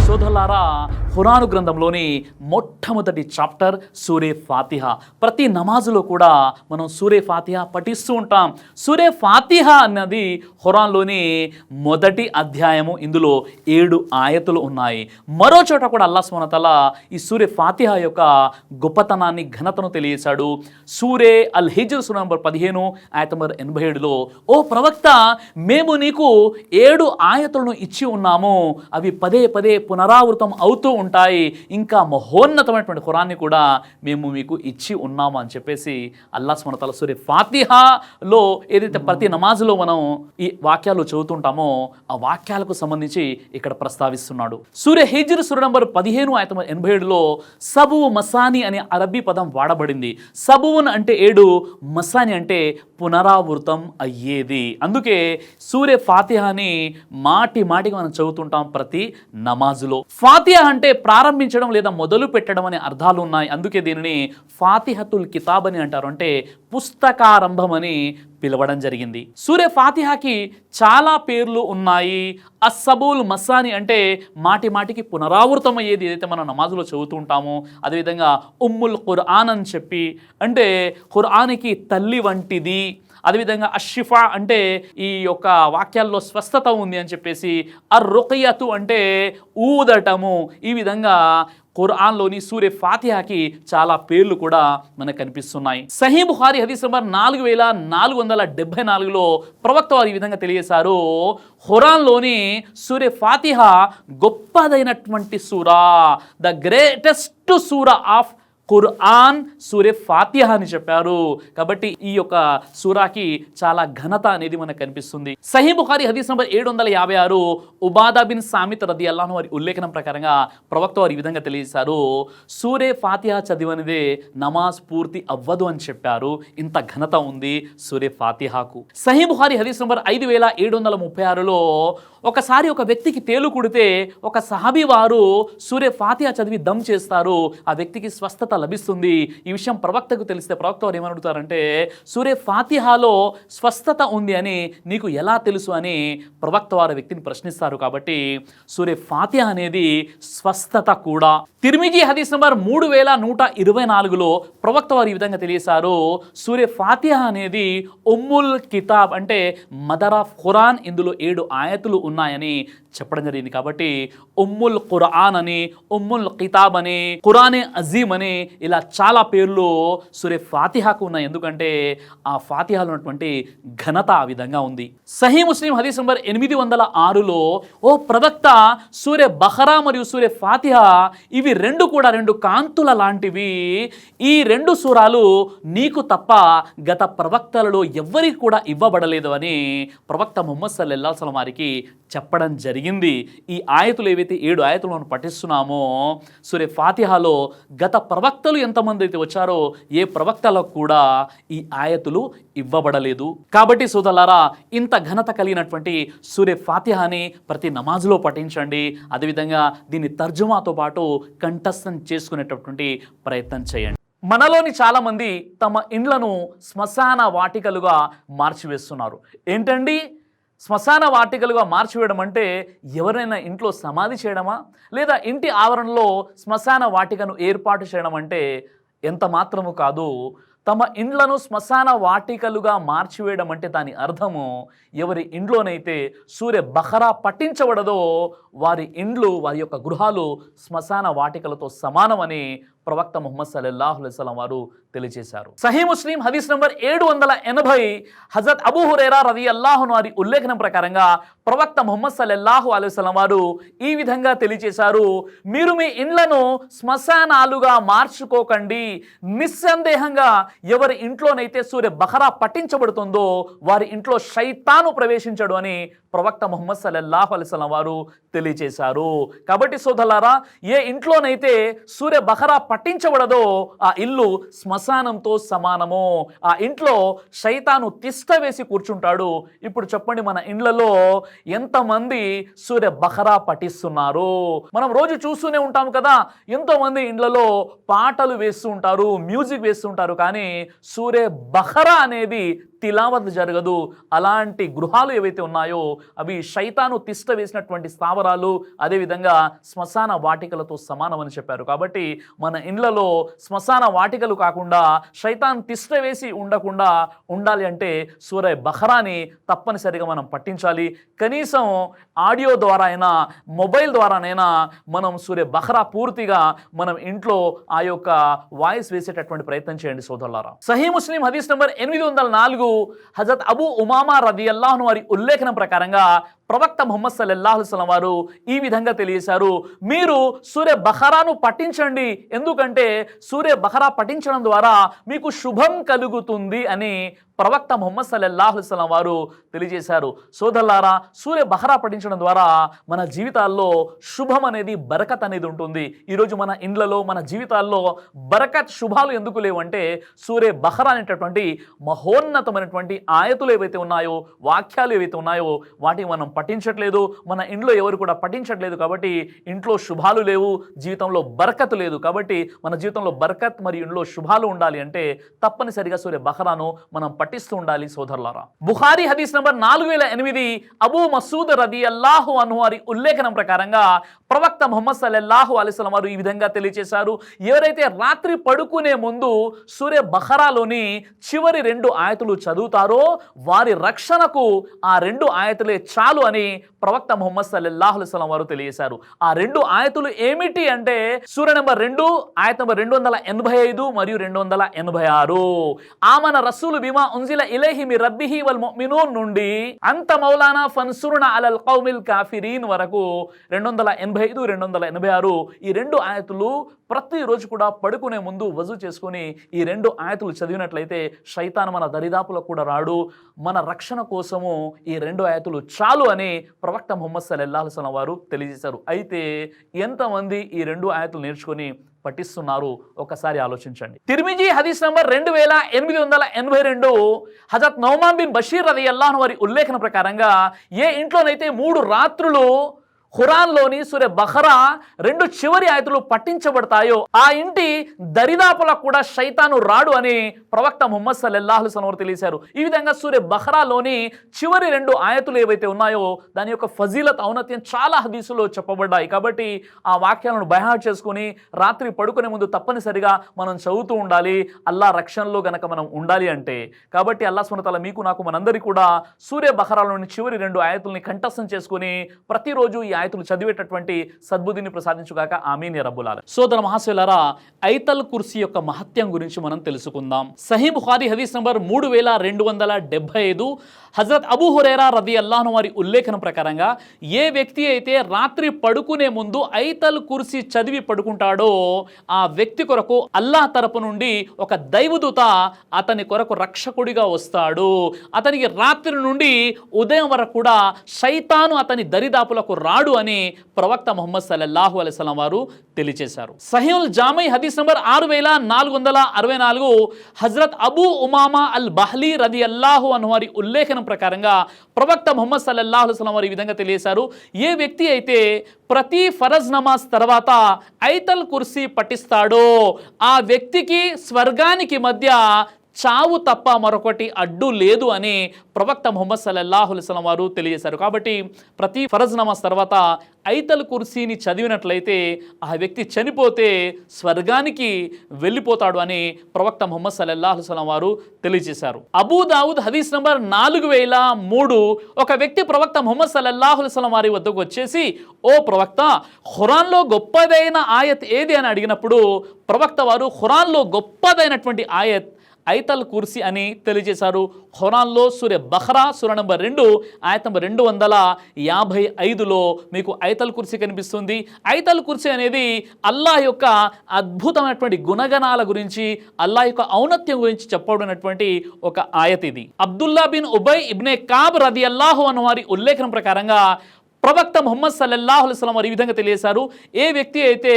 సోదరులారా, ఖురాను గ్రంథంలోని మొట్టమొదటి చాప్టర్ సూరే ఫాతిహా. ప్రతి నమాజులో కూడా మనం సూరే ఫాతిహా పఠిస్తూ ఉంటాం. సూరే ఫాతిహా అన్నది ఖురాన్లోని మొదటి అధ్యాయము. ఇందులో 7 ఆయతులు ఉన్నాయి. మరో చోట కూడా అల్లాహ్ సుబ్హానహు వ తఆలా ఈ సూరే ఫాతిహా యొక్క గొప్పతనాన్ని, ఘనతను తెలియజేశాడు. సూరే అల్ హిజ్ర్ సూరా నంబర్ 15 ఆయత నంబర్ 87లో, ఓ ప్రవక్త, మేము నీకు 7 ఆయతులను ఇచ్చి ఉన్నాము, అవి పదే పదే పునరావృతం అవుతూ ఉంటాయి, ఇంకా మహోన్నతమైనటువంటి ఖురాన్ని కూడా మేము మీకు ఇచ్చి ఉన్నాము అని చెప్పేసి అల్లాహ్ సుబ్హానహు వ తఆలా సూరే ఫాతిహాలో ఏదైతే ప్రతి నమాజులో మనం ఈ వాక్యాలు చదువుతుంటామో ఆ వాక్యాలకు సంబంధించి ఇక్కడ ప్రస్తావిస్తున్నాడు. సూరే హిజ్ర్ సూరా నంబర్ 15 ఆయత నంబర్ 87లో సబు మసాని అనే అరబీ పదం వాడబడింది. సబువున్ అంటే 7, మసాని అంటే పునరావృతం అయ్యేది. అందుకే సూరే ఫాతిహాని మాటి మాటికి మనం చదువుతుంటాం ప్రతి నమాజులో. ఫాతిహా అంటే ప్రారంభించడం లేదా మొదలు పెట్టడం అనే అర్థాలు ఉన్నాయి. అందుకే దీనిని ఫాతిహతుల్ కితాబ్ అని అంటారు, అంటే పుస్తకారంభం అని పిలవడం జరిగింది. సూరే ఫాతిహాకి చాలా పేర్లు ఉన్నాయి. అస్సబుల్ మసాని అంటే మాటి మాటికి పునరావృతం అయ్యేది, ఏదైతే మనం నమాజులో చదువుతూ ఉంటామో. అదేవిధంగా ఉమ్ముల్ ఖురాన్ అని చెప్పి, అంటే ఖురానికి తల్లి వంటిది. అదేవిధంగా అషిఫా అంటే ఈ యొక్క వాక్యాల్లో స్వస్థత ఉంది అని చెప్పేసి. అర్రుకియతు అంటే ఊదటము. ఈ విధంగా ఖురాన్లోని సూరే ఫాతిహాకి చాలా పేర్లు కూడా మనకు కనిపిస్తున్నాయి. సహీ బుఖారీ హదీస్ నంబర్ 4474లో ప్రవక్త వారు ఈ విధంగా తెలియజేశారు, ఖురాన్లోని సూరే ఫాతిహా గొప్పదైనటువంటి సూరా, the greatest surah of Quran సూరే ఫాతిహా అని చెప్పారు. కాబట్టి ఈ యొక్క సూరాకి చాలా ఘనత అనేది మనకు కనిపిస్తుంది. సహీ బుఖారీ హదీస్ నంబర్ 756 ఉబాదా బిన్ సామిత్ రదియల్లాహు అన్హు వారి ఉల్లేఖనం ప్రకారంగా ప్రవక్త వారు ఈ విధంగా తెలియజేశారు, సూరే ఫాతిహా చదివనిదే నమాజ్ పూర్తి అవ్వదు అని చెప్పారు. ఇంత ఘనత ఉంది సూరే ఫాతిహాకు. సహీ బుఖారీ హదీస్ నంబర్ 5736లో ఒకసారి ఒక వ్యక్తికి తేలు కుడితే ఒక సహాబీ వారు సూరే ఫాతిహా చదివి దమ్ చేస్తారు, ఆ వ్యక్తికి స్వస్థత లభిస్తుంది. ఈ విషయం ప్రవక్తకు తెలిస్తే ప్రవక్త వారు ఏమడుగుతారంటే, సూరే ఫాతిహాలో స్వస్థత ఉంది అని నీకు ఎలా తెలుసు అని ప్రవక్త వారు వ్యక్తిని ప్రశ్నిస్తారు. కాబట్టి సూరే ఫాతిహా అనేది స్వస్థత కూడా. తిర్మిజీ హదీస్ నంబర్ 3124లో ప్రవక్త వారు ఈ విధంగా తెలియజేశారు, సూరే ఫాతిహా అనేది ఉమ్ముల్ కితాబ్ అంటే మదర్ ఆఫ్ ఖురాన్. ఇందులో 7 ఆయతులు ఉన్నాయని చెప్పడం జరిగింది. కాబట్టి ఉమ్ముల్ ఖురాన్ అని, ఉమ్ముల్ కితాబ్ అని, ఖురానే అజీమ్ అని ఇలా చాలా పేర్లు సూరే ఫాతిహాకు ఉన్నాయి. ఎందుకంటే ఆ ఫాతిహాలో ఉన్నటువంటి ఘనత ఆ విధంగా ఉంది. సహీ ముస్లిం హదీస్ నంబర్ 806లో, ఓ ప్రవక్త, సూరే బఖరా మరియు సూరే ఫాతిహా ఇవి 2 కూడా 2 కాంతుల లాంటివి. ఈ 2 సూరాలు నీకు తప్ప గత ప్రవక్తలలో ఎవ్వరికి కూడా ఇవ్వబడలేదు అని ప్రవక్త ముహమ్మద్ సల్లల్లాహు అలైహి వసల్లం వారికి చెప్పడం జరిగింది. ఈ ఆయతులు ఏవైతే 7 ఆయతులు మనం పఠిస్తున్నామో సూరే ఫాతిహాలో గత ప్రవక్తలు ఎంతమంది అయితే వచ్చారో ఏ ప్రవక్తలకు కూడా ఈ ఆయతులు ఇవ్వబడలేదు. కాబట్టి సోదరులారా, ఇంత ఘనత కలిగినటువంటి సూరే ఫాతిహాని ప్రతి నమాజులో పఠించండి. అదేవిధంగా దీని తర్జుమాతో పాటు కంఠస్థం చేసుకునేటటువంటి ప్రయత్నం చేయండి. మనలోని చాలామంది తమ ఇండ్లను శ్మశాన వాటికలుగా మార్చివేస్తున్నారు. ఏంటండి శ్మశాన వాటికలుగా మార్చివేయడం అంటే? ఎవరైనా ఇంట్లో సమాధి చేయడమా, లేదా ఇంటి ఆవరణలో శ్మశాన వాటికను ఏర్పాటు చేయడం అంటే ఎంత మాత్రము కాదు. తమ ఇండ్లను శ్మశాన వాటికలుగా మార్చివేయడం అంటే దాని అర్థము, ఎవరి ఇండ్లోనైతే సూరే బఖరా పఠించబడదో వారి ఇండ్లు, వారి యొక్క గృహాలు శ్మశాన వాటికలతో సమానమని ప్రవక్త ముహమ్మద్ సల్లల్లాహు అలైహి వసల్లం వారు తెలియజేశారు. సహీ ముస్లిం హదీస్ నంబర్ 780 హజరత్ అబూ హురైరా రదియల్లాహు అన్హు వారి ఉల్లేఖనం ప్రకారంగా ప్రవక్త ముహమ్మద్ సల్లల్లాహు అలైహి వసల్లం వారు ఈ విధంగా తెలియజేశారు, మీరు మీ ఇండ్లను శ్మశానాలుగా మార్చుకోకండి. నిస్సందేహంగా ఎవరి ఇంట్లోనైతే సూరే బఖరా పఠించబడుతుందో వారి ఇంట్లో శైతాను ప్రవేశించడు అని ప్రవక్త ముహమ్మద్ సల్లల్లాహు అలైహి వసల్లం వారు తెలియజేశారు. కాబట్టి సోదరులారా, ఏ ఇంట్లోనైతే సూర్య బఖరా పఠించబడదో ఆ ఇల్లు శ్మశానంతో సమానము. ఆ ఇంట్లో శైతాను తిష్ట వేసి కూర్చుంటాడు. ఇప్పుడు చెప్పండి, మన ఇండ్లలో ఎంతమంది సూర్య బఖరా పఠిస్తున్నారు? మనం రోజు చూస్తూనే ఉంటాం కదా, ఎంతో మంది ఇండ్లలో పాటలు వేస్తూ ఉంటారు, మ్యూజిక్ వేస్తూ ఉంటారు, కానీ సూర్య బఖరా అనేది తిలావత్ జరగదు. అలాంటి గృహాలు ఏవైతే ఉన్నాయో అవి శైతాను తిష్ట వేసినటువంటి స్థావరాలు, అదేవిధంగా శ్మశాన వాటికలతో సమానమని చెప్పారు. కాబట్టి మన ఇండ్లలో శ్మశాన వాటికలు కాకుండా శైతాన్ తిష్ట వేసి ఉండకుండా ఉండాలి అంటే సూరయ బఖరాని తప్పనిసరిగా మనం పఠించాలి. కనీసం ఆడియో ద్వారా అయినా, మొబైల్ ద్వారానైనా మనం సూర్య బఖరా పూర్తిగా మనం ఇంట్లో ఆ యొక్క వాయిస్ వేసేటటువంటి ప్రయత్నం చేయండి సోదరులారా. సహీ ముస్లిం హదీస్ నంబర్ 804 హజరత్ అబూ ఉమామా రదియల్లాహు అన్హు వారి ఉల్లేఖనం ప్రకారంగా ప్రవక్త ముహమ్మద్ సల్లల్లాహు అలైహి వసల్లం వారు ఈ విధంగా తెలియజేశారు, మీరు సూర్య బఖరాను పఠించండి, ఎందుకంటే సూర్య బఖరా పఠించడం ద్వారా మీకు శుభం కలుగుతుంది అని ప్రవక్త ముహమ్మద్ సల్లల్లాహు అలైహి వసల్లం వారు తెలియజేశారు. సోదరులారా, సూర్య బఖరా పఠించడం ద్వారా మన జీవితాల్లో శుభం అనేది, బరకత్ అనేది ఉంటుంది. ఈరోజు మన ఇండ్లలో, మన జీవితాల్లో బరకత్, శుభాలు ఎందుకు లేవంటే సూర్య బఖరా అనేటటువంటి మహోన్నతమైనటువంటి ఆయతులు ఏవైతే ఉన్నాయో, వాక్యాలు ఏవైతే ఉన్నాయో వాటిని మనం పఠించట్లేదు. మన ఇంట్లో ఎవరు కూడా పఠించట్లేదు. కాబట్టి ఇంట్లో శుభాలు లేవు, జీవితంలో బరకత్ లేదు. కాబట్టి మన జీవితంలో బరకత్ మరియు ఇంట్లో శుభాలు ఉండాలి అంటే తప్పనిసరిగా సూర్య బఖరాను మనం పఠిస్తూ ఉండాలి సోదరులారా. బుఖారీ హదీస్ నంబర్ 4008 అబూ మసూద్ రదియల్లాహు అన్హు వారి ఉల్లేఖనం ప్రకారంగా ప్రవక్త ముహమ్మద్ సల్లల్లాహు అలైహి వసల్లం వారు ఈ విధంగా తెలియజేశారు, ఎవరైతే రాత్రి పడుకునే ముందు సూర్య బఖరాలోని చివరి 2 ఆయతులు చదువుతారో వారి రక్షణకు ఆ 2 ఆయతులే చాలు అని ప్రవక్త ముహమ్మద్ సల్లల్లాహు అలైహి వసల్లం వారు తెలియజేశారు. ఆ 2 ఆయతులు ఏమిటి అంటే సూర నంబర్ 2 ఆయత నంబర్ 285 మరియు 286. ఆమన రసూలు బిమా ఉన్జిల ఇలైహి మిర్ రబ్బిహి వల్ ముమినూన్ నుండి అంత మౌలానా ఫన్సుర్నా అలల్ కౌమిల్ కాఫిరీన్ వరకు 285, 286 ఈ 2 ఆయతులు ప్రతిరోజు కూడా పడుకునే ముందు వజూ చేసుకుని ఈ 2 ఆయతులు చదివినట్లయితే శైతాను మన దరిదాపులకు కూడా రాడు. మన రక్షణ కోసము ఈ 2 ఆయతులు చాలు అని ప్రవక్త ముహమ్మద్ సల్లల్లాహు అలైహి వసల్లం వారు తెలియజేశారు. అయితే ఎంతమంది ఈ 2 ఆయతులు నేర్చుకొని పఠిస్తున్నారు ఒకసారి ఆలోచించండి. తిర్మిజీ హదీస్ నంబర్ 2882 హజరత్ నౌమాన్ బిన్ బషీర్ రదియల్లాహు అన్హు వారి ఉల్లేఖన ప్రకారంగా ఏ ఇంట్లోనైతే 3 రాత్రులు ఖురాన్లోని సూర బఖరా 2 చివరి ఆయతులు పఠించబడతాయో ఆ ఇంటి దరిదాపులకు కూడా శైతాను రాడు అని ప్రవక్త ముహమ్మద్ సల్లల్లాహు అలైహి వసల్లం తెలియజేశారు. ఈ విధంగా సూర బఖరాలోని చివరి 2 ఆయతులు ఏవైతే ఉన్నాయో దాని యొక్క ఫజీలత్, ఔన్నత్యం చాలా హదీసులో చెప్పబడ్డాయి. కాబట్టి ఆ వాక్యాలను బైహాడ్ చేసుకుని రాత్రి పడుకునే ముందు తప్పనిసరిగా మనం చదువుతూ ఉండాలి, అల్లా రక్షణలో గనక మనం ఉండాలి అంటే. కాబట్టి అల్లాహ్ సుబ్హానహు వ తఆలా మీకు, నాకు, మనందరికీ కూడా సూర్య బఖరాలోని చివరి 2 ఆయతుల్ని కంఠస్థం చేసుకుని ప్రతిరోజు ఈ ఆయతులు చదివేటటువంటి సద్బుద్ధిని ప్రసాదించుగాక. ఆమీన్ యా రబ్బుల్ ఆలమీన్. సోదర మహాశయులారా, ఐతల్ కుర్సీ యొక్క మహత్యం గురించి మనం తెలుసుకుందాం. సహీ బుఖారీ హదీస్ నంబర్ 3275 హజరత్ అబూ హురైరా రదియల్లాహు అన్హు వారి ఉల్లేఖనం ప్రకారంగా ఏ వ్యక్తి అయితే రాత్రి పడుకునే ముందు ఐతల్ కుర్సీ చదివి పడుకుంటాడో ఆ వ్యక్తి కొరకు అల్లాహ్ తరపు నుండి ఒక దైవదూత అతని కొరకు రక్షకుడిగా వస్తాడు. అతనికి రాత్రి నుండి ఉదయం వరకు కూడా శైతాను అతని దరిదాపులకు రాడు అని ప్రవక్త ముహమ్మద్ సల్లల్లాహు అలైహి వసల్లం వారు తెలియజేశారు. సహీహుల్ జామీ హదీస్ నంబర్ 6464 హజరత్ అబూ ఉమామా అల్ బహ్లీ రదియల్లాహు అన్హు వారి ఉల్లేఖనం ప్రకారంగా ప్రవక్త ముహమ్మద్ సల్లల్లాహు అలైహి వసల్లం వారు ఈ విధంగా తెలియజేశారు, ఏ వ్యక్తి అయితే ప్రతి ఫరజ్ నమాజ్ తర్వాత ఐతల్ కుర్సీ పఠిస్తాడో ఆ వ్యక్తికి స్వర్గానికి మధ్య చావు తప్ప మరొకటి అడ్డు లేదు అని ప్రవక్త ముహమ్మద్ సల్లల్లాహు అలైహి వసల్లం వారు తెలియజేశారు. కాబట్టి ప్రతి ఫరజ్ నమాజ్ తర్వాత ఐతల్ కుర్సీని చదివినట్లయితే ఆ వ్యక్తి చనిపోతే స్వర్గానికి వెళ్ళిపోతాడు అని ప్రవక్త ముహమ్మద్ సల్లల్లాహు అలైహి వసల్లం వారు తెలియజేశారు. అబూ దావుద్ హదీస్ నంబర్ 4003 ఒక వ్యక్తి ప్రవక్త ముహమ్మద్ సల్లల్లాహు అలైహి వసల్లం వారి వద్దకు వచ్చేసి, ఓ ప్రవక్త, ఖురాన్లో గొప్పదైన ఆయత్ ఏది అని అడిగినప్పుడు ప్రవక్త వారు ఖురాన్లో గొప్పదైనటువంటి ఆయత్ ఐతల్ కుర్సీ అని తెలియజేశారు. ఖురాన్లో సూరే బఖరా సూర నంబర్ 2 ఆయత్ నంబర్ 255లో మీకు ఐతల్ కుర్సీ కనిపిస్తుంది. ఐతల్ కుర్సీ అనేది అల్లాహ్ యొక్క అద్భుతమైనటువంటి గుణగణాల గురించి, అల్లాహ్ యొక్క ఔన్నత్యం గురించి చెప్పబడినటువంటి ఒక ఆయత్ ఇది. అబ్దుల్లా బిన్ ఉబై ఇబ్నే కాబ్ రదియల్లాహు అన్హు వారి ఉల్లేఖనం ప్రకారంగా ప్రవక్త ముహమ్మద్ సల్లల్లాహు అలైహి వసల్లం వారు ఈ విధంగా తెలియజేశారు, ఏ వ్యక్తి అయితే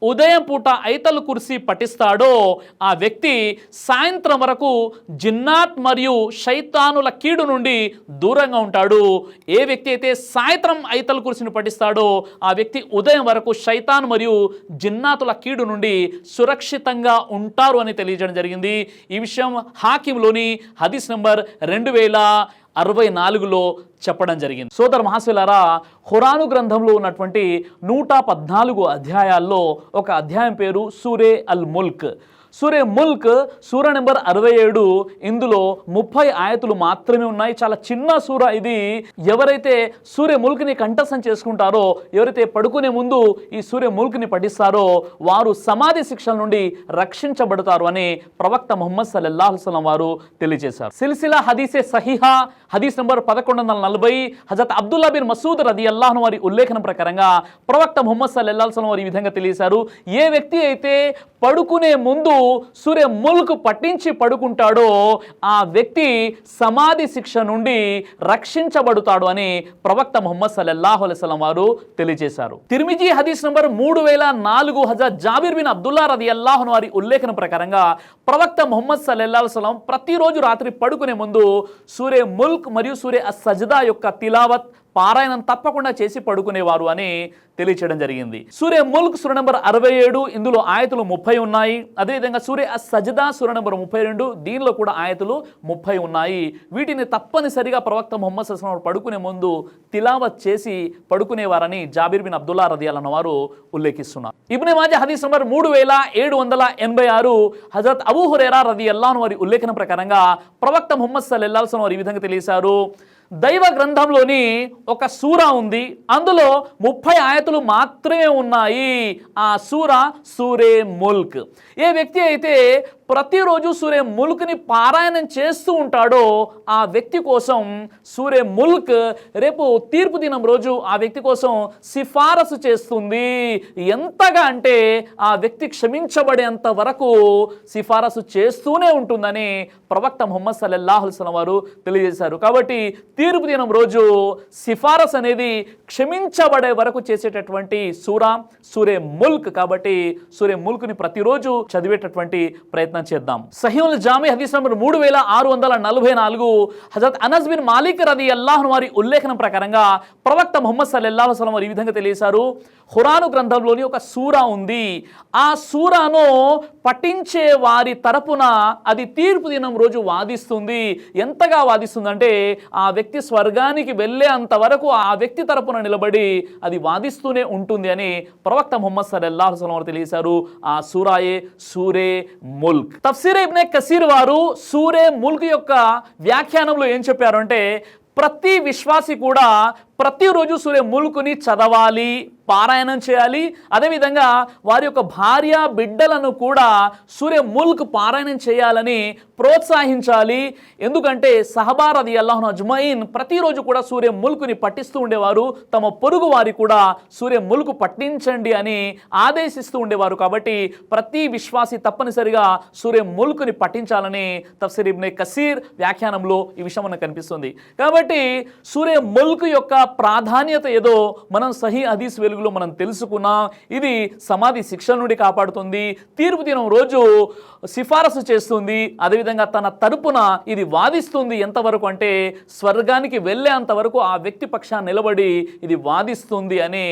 ఉదయం పూట ఐతల్ కుర్సీ పఠిస్తాడో ఆ వ్యక్తి సాయంత్రం వరకు జిన్నాత్ మరియు శైతానుల కీడు నుండి దూరంగా ఉంటాడు. ఏ వ్యక్తి అయితే సాయంత్రం ఐతల్ కుర్సీని పఠిస్తాడో ఆ వ్యక్తి ఉదయం వరకు శైతాన్ మరియు జిన్నాతుల కీడు నుండి సురక్షితంగా ఉంటారు అని తెలియజేయడం జరిగింది. ఈ విషయం హాకింలోని హదీస్ నంబర్ 2064లో చెప్పడం జరిగింది. సోదర మహాశిలారా, ఖురాను గ్రంథంలో ఉన్నటువంటి 114 అధ్యాయాల్లో ఒక అధ్యాయం పేరు సూరే అల్ ముల్క్. సూరే ముల్క్ సూర నెంబర్ 67. ఇందులో 30 ఆయతులు మాత్రమే ఉన్నాయి. చాలా చిన్న సూర ఇది. ఎవరైతే సూరే ముల్క్ని కంఠస్థం చేసుకుంటారో, ఎవరైతే పడుకునే ముందు ఈ సూరే ముల్క్ని పఠిస్తారో వారు సమాధి శిక్షల నుండి రక్షించబడతారు అని ప్రవక్త ముహమ్మద్ సల్లల్లాహు అలైహి వసల్లం వారు తెలియజేశారు. సిల్సిలా హదీసే సహీహా హదీస్ నంబర్ 1140 హజరత్ అబ్దుల్లా బిన్ మసూద్ రదియల్లాహు అన్హు వారి ఉల్లేఖనం ప్రకారంగా ప్రవక్త ముహమ్మద్ సల్లల్లాహు అలైహి వసల్లం వారు ఈ విధంగా తెలియజేశారు, ఏ వ్యక్తి అయితే పడుకునే ముందు సూరే ముల్క్ పఠించి పడుకుంటాడో ఆ వ్యక్తి సమాధి శిక్ష నుండి రక్షించబడతాడు అని ప్రవక్త ముహమ్మద్ సల్లల్లాహు అలైహి వసల్లం వారు తెలియజేశారు. తిర్మిజీ హదీస్ నంబర్ 3004 హజరత్ జాబిర్ బిన్ అబ్దుల్లా రదియల్లాహు అన్హు వారి ఉల్లేఖనం ప్రకారంగా ప్రవక్త ముహమ్మద్ సల్లల్లాహు అలైహి వసల్లం ప్రతిరోజు రాత్రి పడుకునే ముందు సూరే ముల్క్ మరియు సూరే అస్-సజ్దా యొక్క తిలావత్ పారాయణం తప్పకుండా చేసి పడుకునేవారు అని తెలియచేయడం జరిగింది. సూరే ముల్క్ సూర నంబర్ 67, ఇందులో ఆయతులు 30 ఉన్నాయి. అదేవిధంగా సూరే అస్-సజ్దా సూర నంబర్ 32, దీనిలో కూడా ఆయతులు 30 ఉన్నాయి. వీటిని తప్పనిసరిగా ప్రవక్త ముహమ్మద్ సల్లల్లాహు అలైహి వసల్లం పడుకునే ముందు తిలావత్ చేసి పడుకునేవారని జాబిర్ బిన్ అబ్దుల్లా రదియల్లాహు అన్హు వారు ఉల్లేఖిస్తున్నారు. ఇబ్నే మాజా హదీస్ నంబర్ 3786 హజరత్ అబూ హురైరా రదియల్లాహు అన్హు వారి ఉల్లేఖనం ప్రకారంగా ప్రవక్త ముహమ్మద్ సల్లల్లాహు అలైహి వసల్లం వారు ఈ విధంగా తెలియజేశారు, దైవ గ్రంథంలోని ఒక సూరా ఉంది, అందులో 30 ఆయతులు మాత్రమే ఉన్నాయి. ఆ సూరా సూరే ముల్క్. ఏ వ్యక్తి అయితే ప్రతిరోజు సూరే ముల్క్ని పారాయణం చేస్తూ ఉంటాడో ఆ వ్యక్తి కోసం సూరే ముల్క్ రేపు తీర్పు దినం రోజు ఆ వ్యక్తి కోసం సిఫారసు చేస్తుంది. ఎంతగా అంటే ఆ వ్యక్తి క్షమించబడేంత వరకు సిఫారసు చేస్తూనే ఉంటుందని ప్రవక్త ముహమ్మద్ సల్లల్లాహు అలైహి వసల్లం వారు తెలియజేశారు. కాబట్టి తీర్పు దినం రోజు సిఫారసు అనేది క్షమించబడే వరకు చేసేటటువంటి సూరా సూరే ముల్క్. కాబట్టి సూరే ముల్క్ని ప్రతిరోజు చదివేటటువంటి ప్రయత్నం చేద్దాం. సహీహుల్ జామి హదీస్ నంబర్ 3644 హజరత్ అనస్ బిన్ మాలిక్ రదియల్లాహు అన్హు వారి ఉల్లేఖనం ప్రకారంగా ప్రవక్త ముహమ్మద్ సల్లల్లాహు అలైహి వసల్లం వారు ఈ విధంగా తెలియజేశారు, ఖురాను గ్రంథంలోని ఒక సూరా ఉంది, ఆ సూరాను పఠించే వారి తరపున అది తీర్పు దినం రోజు వాదిస్తుంది. ఎంతగా వాదిస్తుందంటే ఆ వ్యక్తి స్వర్గానికి వెళ్ళే అంతవరకు ఆ వ్యక్తి తరపున నిలబడి అది వాదిస్తూనే ఉంటుంది అని ప్రవక్త ముహమ్మద్ సల్లల్లాహు అలైహి వసల్లం వారు తెలియజేశారు. ఆ సూరాయే సూరే ముల్క్. తఫ్సీర్ ఇబ్నే కసీర్ వారు సూరే ముల్క్ యొక్క వ్యాఖ్యానంలో ఏం చెప్పారు అంటే, ప్రతి విశ్వాసి కూడా ప్రతిరోజు సూరే ముల్క్ని చదవాలి, పారాయణం చేయాలి. అదేవిధంగా వారి యొక్క భార్య బిడ్డలను కూడా సూరే ముల్క్ పారాయణం చేయాలని ప్రోత్సహించాలి. ఎందుకంటే సహబా రదియల్లాహు అజ్మయిన్ ప్రతిరోజు కూడా సూరే ముల్క్ని పఠిస్తూ ఉండేవారు. తమ పొరుగు వారి కూడా సూరే ముల్క్ పఠించండి అని ఆదేశిస్తూ ఉండేవారు. కాబట్టి ప్రతి విశ్వాసి తప్పనిసరిగా సూరే ముల్క్ని పఠించాలని తఫ్సీర్ ఇబ్నే కసీర్ వ్యాఖ్యానంలో ఈ విషయం మనకు కనిపిస్తుంది. కాబట్టి సూరే ముల్క్ యొక్క ప్రాధాన్యత ఏదో మనం సహీ హదీస్ వెలుగులో మనం తెలుసుకున్నాం. ఇది సమాధి శిక్షల నుండి కాపాడుతుంది, తీర్పు దినం రోజు సిఫారసు చేస్తుంది, అదేవిధంగా తన తరపున ఇది వాదిస్తుంది. ఎంతవరకు అంటే స్వర్గానికి వెళ్ళేంత వరకు ఆ వ్యక్తి పక్షాన్ని నిలబడి ఇది వాదిస్తుంది అని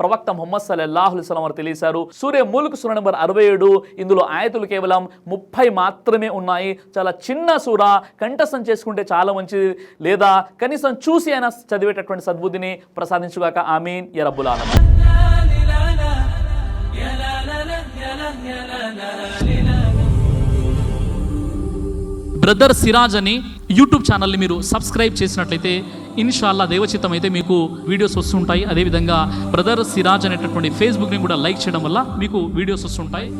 ప్రవక్త ముహమ్మద్ సల్లల్లాహు అలైహి వసల్లం వారు తెలియజేశారు. సూరే ముల్క్ సూర నంబర్ 67, ఇందులో ఆయతులు కేవలం 30 మాత్రమే ఉన్నాయి. చాలా చిన్న సూర, కంఠస్థం చేసుకుంటే చాలా మంచిది, లేదా కనీసం చూసి అయినా చదివేటటువంటి సద్బుద్ధిని ప్రసాదించుగాక. ఆమీన్ యా రబ్బుల్ ఆలమీన్. బ్రదర్ సిరాజ్ అని యూట్యూబ్ ఛానల్ని మీరు సబ్స్క్రైబ్ చేసినట్లయితే ఇన్షాల్లా దేవచిత్తం అయితే మీకు వీడియోస్ వస్తుంటాయి. అదేవిధంగా బ్రదర్ సిరాజ్ అనేటటువంటి ఫేస్బుక్ని కూడా లైక్ చేయడం వల్ల మీకు వీడియోస్ వస్తుంటాయి.